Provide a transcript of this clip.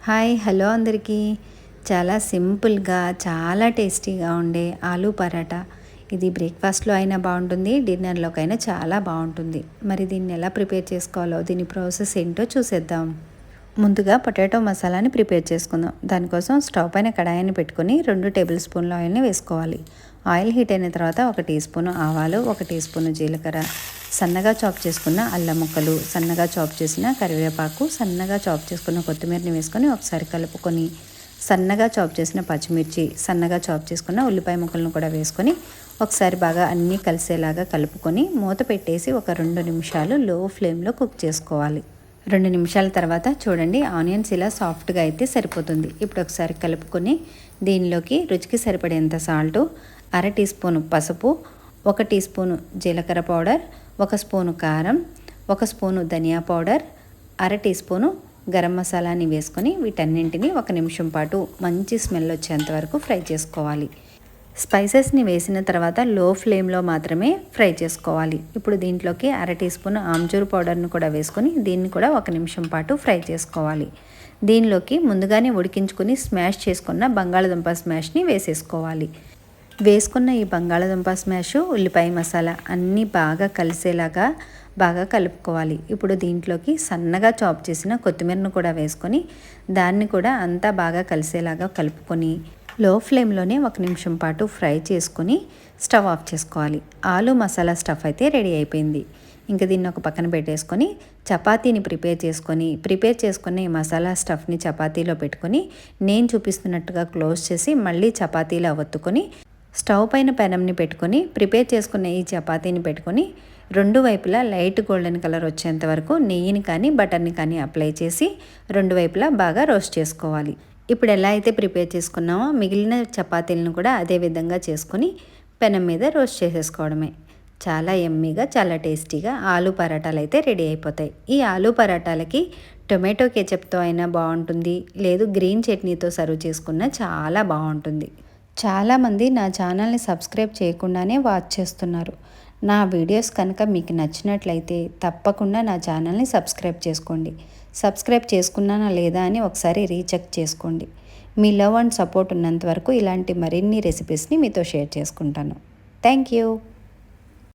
Hi hello అందరికీ. చాలా సింపుల్గా చాలా టేస్టీగా ఉండే ఆలూ పరాటా. ఇది బ్రేక్ఫాస్ట్లో అయినా బాగుంటుంది, డిన్నర్లోకైనా చాలా బాగుంటుంది. మరి దీన్ని ఎలా ప్రిపేర్ చేసుకోవాలో, దీని ప్రాసెస్ ఏంటో చూసేద్దాం. ముందుగా పొటాటో మసాలాని ప్రిపేర్ చేసుకుందాం. దానికోసం స్టవ్ పైన కడాయిని పెట్టుకొని 2 టేబుల్ స్పూన్ల ఆయిల్ని వేసుకోవాలి. ఆయిల్ హీట్ అయిన తర్వాత 1 టీ స్పూను ఆవాలు, 1 టీ స్పూను జీలకర్ర, సన్నగా చాప్ చేసుకున్న అల్లం ముక్కలు, సన్నగా చాప్ చేసిన కరివేపాకు, సన్నగా చాప్ చేసుకున్న కొత్తిమీరని వేసుకొని ఒకసారి కలుపుకొని, సన్నగా చాప్ చేసిన పచ్చిమిర్చి, సన్నగా చాప్ చేసుకున్న ఉల్లిపాయ ముక్కలను కూడా వేసుకొని ఒకసారి బాగా అన్నీ కలిసేలాగా కలుపుకొని మూత పెట్టేసి ఒక 2 నిమిషాలు లో ఫ్లేమ్లో కుక్ చేసుకోవాలి. 2 నిమిషాల తర్వాత చూడండి, ఆనియన్స్ ఇలా సాఫ్ట్గా అయితే సరిపోతుంది. ఇప్పుడు ఒకసారి కలుపుకొని దీనిలోకి రుచికి సరిపడేంత సాల్టు, 1/2 టీ స్పూను పసుపు, 1 టీ స్పూను జీలకర్ర పౌడర్, 1 స్పూను కారం, 1 స్పూను ధనియా పౌడర్, 1/2 టీ స్పూను గరం మసాలాని వేసుకొని వీటన్నింటినీ 1 నిమిషం పాటు మంచి స్మెల్ వచ్చేంత వరకు ఫ్రై చేసుకోవాలి. స్పైసెస్ని వేసిన తర్వాత లో ఫ్లేమ్లో మాత్రమే ఫ్రై చేసుకోవాలి. ఇప్పుడు దీంట్లోకి 1/2 టీ స్పూన్ ఆమ్చూర్ పౌడర్ను కూడా వేసుకొని దీన్ని కూడా 1 నిమిషం పాటు ఫ్రై చేసుకోవాలి. దీనిలోకి ముందుగానే ఉడికించుకొని స్మాష్ చేసుకున్న బంగాళదుంప స్మాష్ని వేసేసుకోవాలి. వేసుకున్న ఈ బంగాళదుంప స్మాష్, ఉల్లిపాయ మసాలా అన్నీ బాగా కలిసేలాగా బాగా కలుపుకోవాలి. ఇప్పుడు దీంట్లోకి సన్నగా చాప్ చేసిన కొత్తిమీరను కూడా వేసుకొని దాన్ని కూడా అంతా బాగా కలిసేలాగా కలుపుకొని లో ఫ్లేమ్లోనే 1 నిమిషం పాటు ఫ్రై చేసుకొని స్టవ్ ఆఫ్ చేసుకోవాలి. ఆలూ మసాలా స్టఫ్ అయితే రెడీ అయిపోయింది. ఇంకా దీన్ని ఒక పక్కన పెట్టేసుకొని చపాతీని ప్రిపేర్ చేసుకున్న ఈ మసాలా స్టఫ్ని చపాతీలో పెట్టుకొని నేను చూపిస్తున్నట్టుగా క్లోజ్ చేసి మళ్ళీ చపాతీలో ఒత్తుకొని స్టవ్ పైన పెనంని పెట్టుకొని ప్రిపేర్ చేసుకున్న ఈ చపాతీని పెట్టుకొని 2 వైపులా లైట్ గోల్డెన్ కలర్ వచ్చేంత వరకు నెయ్యిని కానీ బటర్ని కానీ అప్లై చేసి 2 వైపులా బాగా రోస్ట్ చేసుకోవాలి. ఇప్పుడు ఎలా అయితే ప్రిపేర్ చేసుకున్నామో మిగిలిన చపాతీలను కూడా అదే విధంగా చేసుకొని పెనం మీద రోస్ట్ చేసేసుకోవడమే. చాలా యమ్మీగా, చాలా టేస్టీగా ఆలూ పరాటాలు అయితే రెడీ అయిపోతాయి. ఈ ఆలూ పరాటాలకి టొమాటో కెచప్తో అయినా బాగుంటుంది, లేదు గ్రీన్ చట్నీతో సర్వ్ చేసుకున్నా చాలా బాగుంటుంది. చాలామంది నా ఛానల్ని సబ్స్క్రైబ్ చేయకుండానే వాచ్ చేస్తున్నారు. నా వీడియోస్ కనుక మీకు నచ్చినట్లయితే తప్పకుండా నా ఛానల్ని సబ్స్క్రైబ్ చేసుకోండి. సబ్స్క్రైబ్ చేసుకున్నానా లేదా అని ఒకసారి రీచెక్ చేసుకోండి. మీ లవ్ అండ్ సపోర్ట్ ఉన్నంత వరకు ఇలాంటి మరిన్ని రెసిపీస్ని మీతో షేర్ చేసుకుంటాను. Thank you.